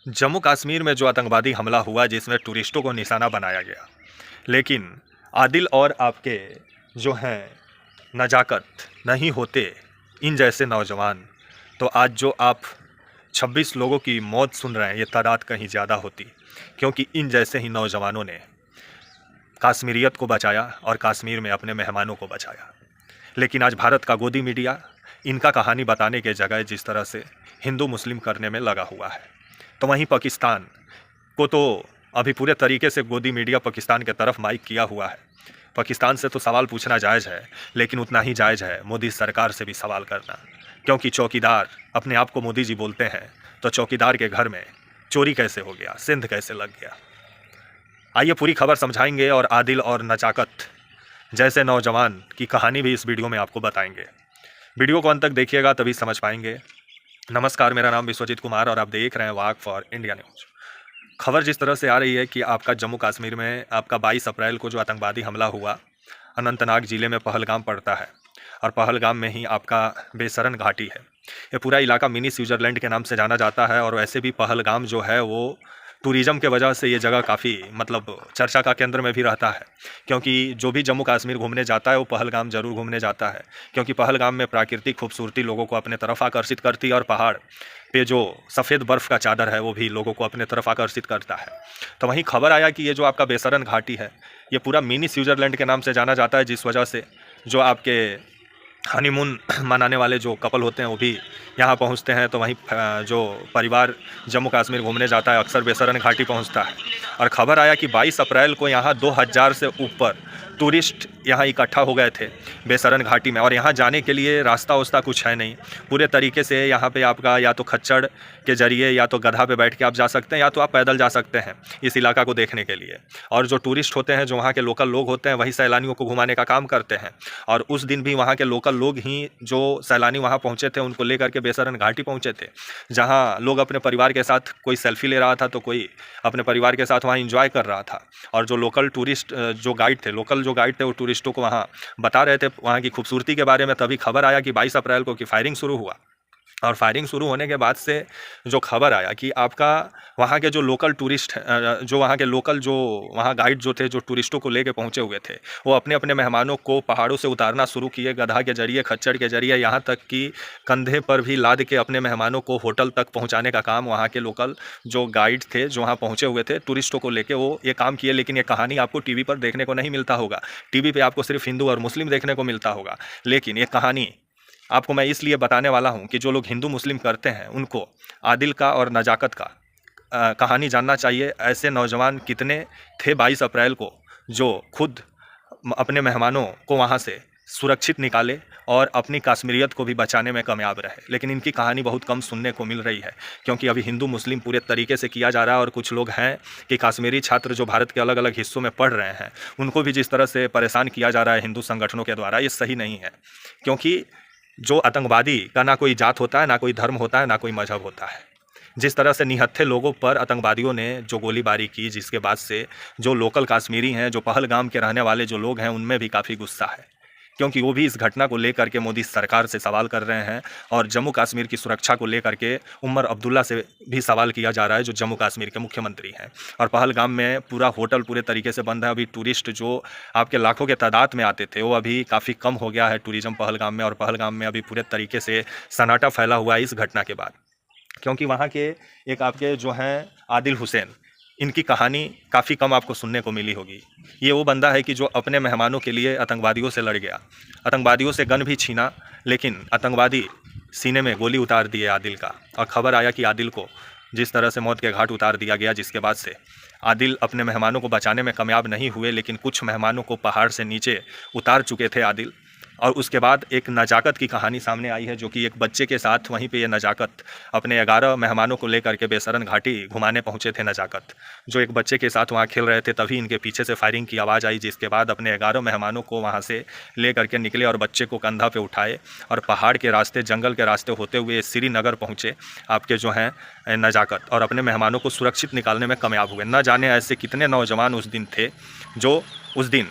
जम्मू कश्मीर में जो आतंकवादी हमला हुआ जिसमें टूरिस्टों को निशाना बनाया गया, लेकिन आदिल और आपके जो हैं नजाकत नहीं होते इन जैसे नौजवान, तो आज जो आप 26 लोगों की मौत सुन रहे हैं ये तादाद कहीं ज़्यादा होती, क्योंकि इन जैसे ही नौजवानों ने कश्मीरियत को बचाया और कश्मीर में अपने मेहमानों को बचाया। लेकिन आज भारत का गोदी मीडिया इनका कहानी बताने के जगह जिस तरह से हिंदू मुस्लिम करने में लगा हुआ है, तो वहीं पाकिस्तान को तो अभी पूरे तरीके से गोदी मीडिया पाकिस्तान के तरफ माइक किया हुआ है। पाकिस्तान से तो सवाल पूछना जायज़ है, लेकिन उतना ही जायज़ है मोदी सरकार से भी सवाल करना, क्योंकि चौकीदार अपने आप को मोदी जी बोलते हैं, तो चौकीदार के घर में चोरी कैसे हो गया, सिंध कैसे लग गया। आइए पूरी खबर समझाएंगे और आदिल और नजाकत जैसे नौजवान की कहानी भी इस वीडियो में आपको बताएंगे। वीडियो को अंत तक देखिएगा तभी समझ पाएंगे। नमस्कार, मेरा नाम विश्वजीत कुमार और आप देख रहे हैं वाक फॉर इंडिया न्यूज़। खबर जिस तरह से आ रही है कि आपका जम्मू कश्मीर में आपका 22 अप्रैल को जो आतंकवादी हमला हुआ, अनंतनाग ज़िले में पहलगाम पड़ता है और पहलगाम में ही आपका बेसरन घाटी है। ये पूरा इलाका मिनी स्विट्ज़रलैंड के नाम से जाना जाता है और वैसे भी पहलगाम जो है वो टूरिज़्म के वजह से ये जगह काफ़ी चर्चा का केंद्र में भी रहता है, क्योंकि जो भी जम्मू कश्मीर घूमने जाता है वो पहलगाम ज़रूर घूमने जाता है, क्योंकि पहलगाम में प्राकृतिक खूबसूरती लोगों को अपने तरफ आकर्षित करती है और पहाड़ पे जो सफ़ेद बर्फ़ का चादर है वो भी लोगों को अपने तरफ आकर्षित करता है। तो वहीं खबर आया कि ये जो आपका बेसरन घाटी है ये पूरा मिनी स्विट्ज़रलैंड के नाम से जाना जाता है, जिस वजह से जो आपके हनीमून मनाने वाले जो कपल होते हैं वो भी यहाँ पहुँचते हैं। तो वहीं जो परिवार जम्मू कश्मीर घूमने जाता है अक्सर बेसरन घाटी पहुँचता है। और ख़बर आया कि 22 अप्रैल को यहाँ 2000 से ऊपर टूरिस्ट यहाँ इकट्ठा हो गए थे बेसरन घाटी में, और यहाँ जाने के लिए रास्ता वास्ता कुछ है नहीं। पूरे तरीके से यहाँ पे आपका या तो खच्चर के ज़रिए या तो गधा पे बैठ के आप जा सकते हैं या तो आप पैदल जा सकते हैं इस इलाका को देखने के लिए। और जो टूरिस्ट होते हैं, जो वहाँ के लोकल लोग होते हैं, वही सैलानियों को घुमाने का काम करते हैं। और उस दिन भी वहाँ के लोकल लोग ही जो सैलानी वहाँ पहुँचे थे उनको लेकर के बेसरन घाटी पहुँचे थे, जहाँ लोग अपने परिवार के साथ कोई सेल्फी ले रहा था तो कोई अपने परिवार के साथ वहाँ इंजॉय कर रहा था। और जो लोकल टूरिस्ट जो गाइड थे वो टूरिस्टों को वहाँ बता रहे थे वहाँ की खूबसूरती के बारे में। तभी खबर आया कि 22 अप्रैल को कि फायरिंग शुरू हुआ, और फायरिंग शुरू होने के बाद से जो खबर आया कि आपका वहाँ के जो लोकल टूरिस्ट जो वहाँ के लोकल जो वहाँ गाइड जो थे, जो टूरिस्टों को लेके पहुँचे हुए थे, वो अपने अपने मेहमानों को पहाड़ों से उतारना शुरू किए, गधा के जरिए, खच्चर के जरिए, यहाँ तक कि कंधे पर भी लाद के अपने मेहमानों को होटल तक पहुँचाने का काम वहाँ के लोकल जो गाइड थे, जो वहाँ पहुँचे हुए थे टूरिस्टों को लेके, वो ये काम किए। लेकिन ये कहानी आपको टीवी पर देखने को नहीं मिलता होगा। टीवी पे आपको सिर्फ हिंदू और मुस्लिम देखने को मिलता होगा, लेकिन ये कहानी आपको मैं इसलिए बताने वाला हूं कि जो लोग हिंदू मुस्लिम करते हैं उनको आदिल का और नजाकत का कहानी जानना चाहिए। ऐसे नौजवान कितने थे 22 अप्रैल को जो खुद अपने मेहमानों को वहां से सुरक्षित निकाले और अपनी कश्मीरियत को भी बचाने में कामयाब रहे। लेकिन इनकी कहानी बहुत कम सुनने को मिल रही है, क्योंकि अभी हिंदू मुस्लिम पूरे तरीके से किया जा रहा है। और कुछ लोग हैं कि कश्मीरी छात्र जो भारत के अलग अलग हिस्सों में पढ़ रहे हैं उनको भी जिस तरह से परेशान किया जा रहा है हिंदू संगठनों के द्वारा, ये सही नहीं है। क्योंकि जो आतंकवादी का ना कोई जात होता है, ना कोई धर्म होता है, ना कोई मजहब होता है। जिस तरह से निहत्थे लोगों पर आतंकवादियों ने जो गोलीबारी की, जिसके बाद से जो लोकल कश्मीरी हैं, जो पहलगाम के रहने वाले जो लोग हैं, उनमें भी काफ़ी गुस्सा है, क्योंकि वो भी इस घटना को लेकर के मोदी सरकार से सवाल कर रहे हैं। और जम्मू कश्मीर की सुरक्षा को लेकर के उमर अब्दुल्ला से भी सवाल किया जा रहा है, जो जम्मू कश्मीर के मुख्यमंत्री हैं। और पहलगाम में पूरा होटल पूरे तरीके से बंद है। अभी टूरिस्ट जो आपके लाखों के तादाद में आते थे वो अभी काफ़ी कम हो गया है टूरिज़्म पहलगाम में। और पहलगाम में अभी पूरे तरीके से सन्नाटा फैला हुआ है इस घटना के बाद, क्योंकि वहाँ के एक आपके जो हैं आदिल हुसैन, इनकी कहानी काफ़ी कम आपको सुनने को मिली होगी। ये वो बंदा है कि जो अपने मेहमानों के लिए आतंकवादियों से लड़ गया, आतंकवादियों से गन भी छीना, लेकिन आतंकवादी सीने में गोली उतार दिए आदिल का। और ख़बर आया कि आदिल को जिस तरह से मौत के घाट उतार दिया गया, जिसके बाद से आदिल अपने मेहमानों को बचाने में कामयाब नहीं हुए, लेकिन कुछ मेहमानों को पहाड़ से नीचे उतार चुके थे आदिल। और उसके बाद एक नजाकत की कहानी सामने आई है, जो कि एक बच्चे के साथ वहीं पे ये नजाकत अपने 11 मेहमानों को लेकर के बेसरन घाटी घुमाने पहुंचे थे। नजाकत जो एक बच्चे के साथ वहां खेल रहे थे, तभी इनके पीछे से फायरिंग की आवाज़ आई, जिसके बाद अपने 11 मेहमानों को वहां से ले करके निकले और बच्चे को कंधा पे उठाए और पहाड़ के रास्ते, जंगल के रास्ते होते हुए श्रीनगर पहुँचे आपके जो हैं नजाकत, और अपने मेहमानों को सुरक्षित निकालने में कामयाब हुए। न जाने ऐसे कितने नौजवान उस दिन थे जो उस दिन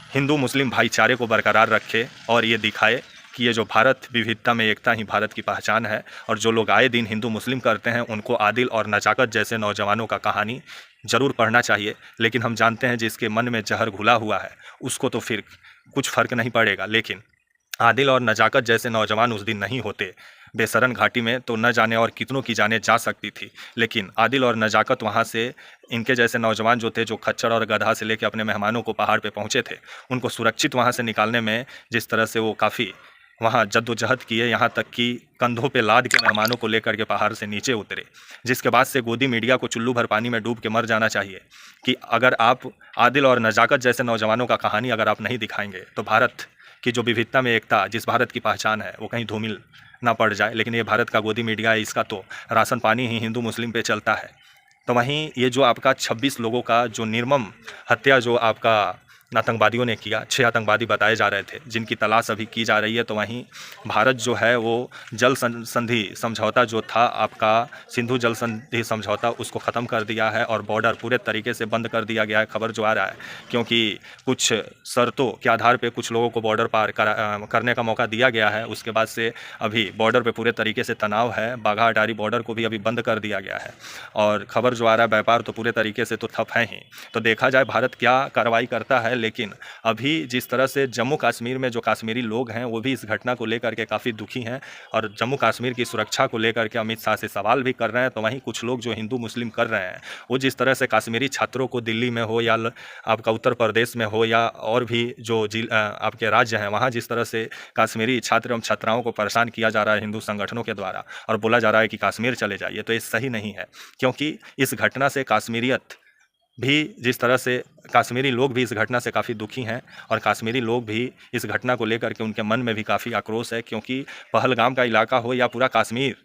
हिंदू मुस्लिम भाईचारे को बरकरार रखे और ये दिखाए कि ये जो भारत विविधता में एकता ही भारत की पहचान है, और जो लोग आए दिन हिंदू मुस्लिम करते हैं उनको आदिल और नजाकत जैसे नौजवानों का कहानी ज़रूर पढ़ना चाहिए। लेकिन हम जानते हैं जिसके मन में जहर घुला हुआ है उसको तो फिर कुछ फ़र्क नहीं पड़ेगा। लेकिन आदिल और नजाकत जैसे नौजवान उस दिन नहीं होते बेसरन घाटी में, तो न जाने और कितनों की जाने जा सकती थी। लेकिन आदिल और नजाकत वहाँ से, इनके जैसे नौजवान जो थे, जो खच्चर और गधा से लेकर अपने मेहमानों को पहाड़ पे पहुँचे थे, उनको सुरक्षित वहाँ से निकालने में जिस तरह से वो काफ़ी वहाँ जद्दोजहद किए, यहाँ तक कि कंधों पे लाद के मेहमानों को लेकर के पहाड़ से नीचे उतरे, जिसके बाद से गोदी मीडिया को चुल्लू भर पानी में डूब के मर जाना चाहिए कि अगर आप आदिल और नजाकत जैसे नौजवानों का कहानी अगर आप नहीं दिखाएंगे तो भारत कि जो विविधता में एकता, जिस भारत की पहचान है, वो कहीं धूमिल ना पड़ जाए। लेकिन ये भारत का गोदी मीडिया है, इसका तो राशन पानी ही हिंदू मुस्लिम पे चलता है। तो वहीं ये जो आपका 26 लोगों का जो निर्मम हत्या जो आपका आतंकवादियों ने किया, 6 आतंकवादी बताए जा रहे थे जिनकी तलाश अभी की जा रही है। तो वहीं भारत जो है वो जल संधि समझौता जो था आपका, सिंधु जल संधि समझौता, उसको ख़त्म कर दिया है और बॉर्डर पूरे तरीके से बंद कर दिया गया है, खबर जो आ रहा है। क्योंकि कुछ शर्तों के आधार पे कुछ लोगों को बॉर्डर पार करने का मौका दिया गया है। उसके बाद से अभी बॉर्डर पे पूरे तरीके से तनाव है। बाघा अटारी बॉर्डर को भी अभी बंद कर दिया गया है और खबर जो आ रहा है व्यापार तो पूरे तरीके से तो ठप है ही। तो देखा जाए भारत क्या कार्रवाई करता है। लेकिन अभी जिस तरह से जम्मू कश्मीर में जो कश्मीरी लोग हैं वो भी इस घटना को लेकर के काफ़ी दुखी हैं और जम्मू कश्मीर की सुरक्षा को लेकर के अमित शाह से सवाल भी कर रहे हैं। तो वहीं कुछ लोग जो हिंदू मुस्लिम कर रहे हैं वो जिस तरह से कश्मीरी छात्रों को दिल्ली में हो या आपका उत्तर प्रदेश में हो या और भी जो आपके राज्य हैं वहाँ जिस तरह से कश्मीरी छात्र एवं छात्राओं को परेशान किया जा रहा है हिंदू संगठनों के द्वारा और बोला जा रहा है कि कश्मीर चले जाइए, तो ये सही नहीं है। क्योंकि इस घटना से कश्मीरियत भी, जिस तरह से कश्मीरी लोग भी इस घटना से काफ़ी दुखी हैं और कश्मीरी लोग भी इस घटना को लेकर के उनके मन में भी काफ़ी आक्रोश है। क्योंकि पहलगाम का इलाका हो या पूरा कश्मीर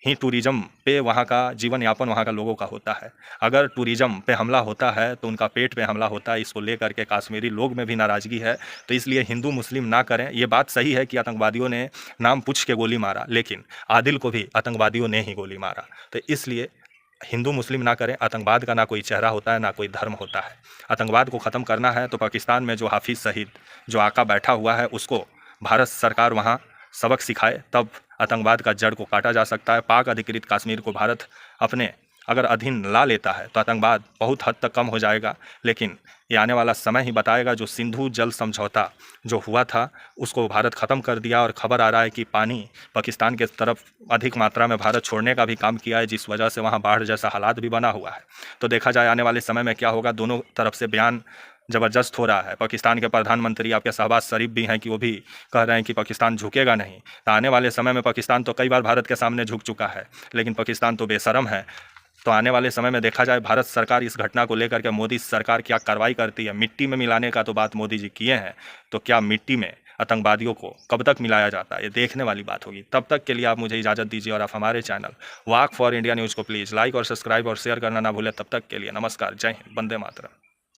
ही टूरिज़्म पे वहाँ का जीवन यापन वहाँ का लोगों का होता है। अगर टूरिज़्म पे हमला होता है तो उनका पेट पे हमला होता है। इसको लेकर के कश्मीरी लोग में भी नाराज़गी है। तो इसलिए हिंदू मुस्लिम ना करें। ये बात सही है कि आतंकवादियों ने नाम पूछ के गोली मारा, लेकिन आदिल को भी आतंकवादियों ने ही गोली मारा। तो इसलिए हिंदू मुस्लिम ना करें। आतंकवाद का ना कोई चेहरा होता है ना कोई धर्म होता है। आतंकवाद को ख़त्म करना है तो पाकिस्तान में जो हाफिज़ सईद जो आका बैठा हुआ है उसको भारत सरकार वहाँ सबक सिखाए, तब आतंकवाद का जड़ को काटा जा सकता है। पाक अधिकृत कश्मीर को भारत अपने अगर अधीन ला लेता है तो आतंकवाद बहुत हद तक कम हो जाएगा। लेकिन ये आने वाला समय ही बताएगा। जो सिंधु जल समझौता जो हुआ था उसको भारत ख़त्म कर दिया और खबर आ रहा है कि पानी पाकिस्तान के तरफ अधिक मात्रा में भारत छोड़ने का भी काम किया है, जिस वजह से वहाँ बाढ़ जैसा हालात भी बना हुआ है। तो देखा जाए आने वाले समय में क्या होगा। दोनों तरफ से बयान ज़बरदस्त हो रहा है। पाकिस्तान के प्रधानमंत्री आपके शहबाज शरीफ भी हैं कि वो भी कह रहे हैं कि पाकिस्तान झुकेगा नहीं। तो आने वाले समय में पाकिस्तान तो कई बार भारत के सामने झुक चुका है, लेकिन पाकिस्तान तो बेशरम है। तो आने वाले समय में देखा जाए भारत सरकार इस घटना को लेकर के मोदी सरकार क्या कार्रवाई करती है। मिट्टी में मिलाने का तो बात मोदी जी किए हैं, तो क्या मिट्टी में आतंकवादियों को कब तक मिलाया जाता है, ये देखने वाली बात होगी। तब तक के लिए आप मुझे इजाज़त दीजिए और आप हमारे channel walk for India news को प्लीज़ लाइक और सब्सक्राइब और शेयर करना ना भूलें। तब तक के लिए नमस्कार, जय हिंद, वंदे मातरम।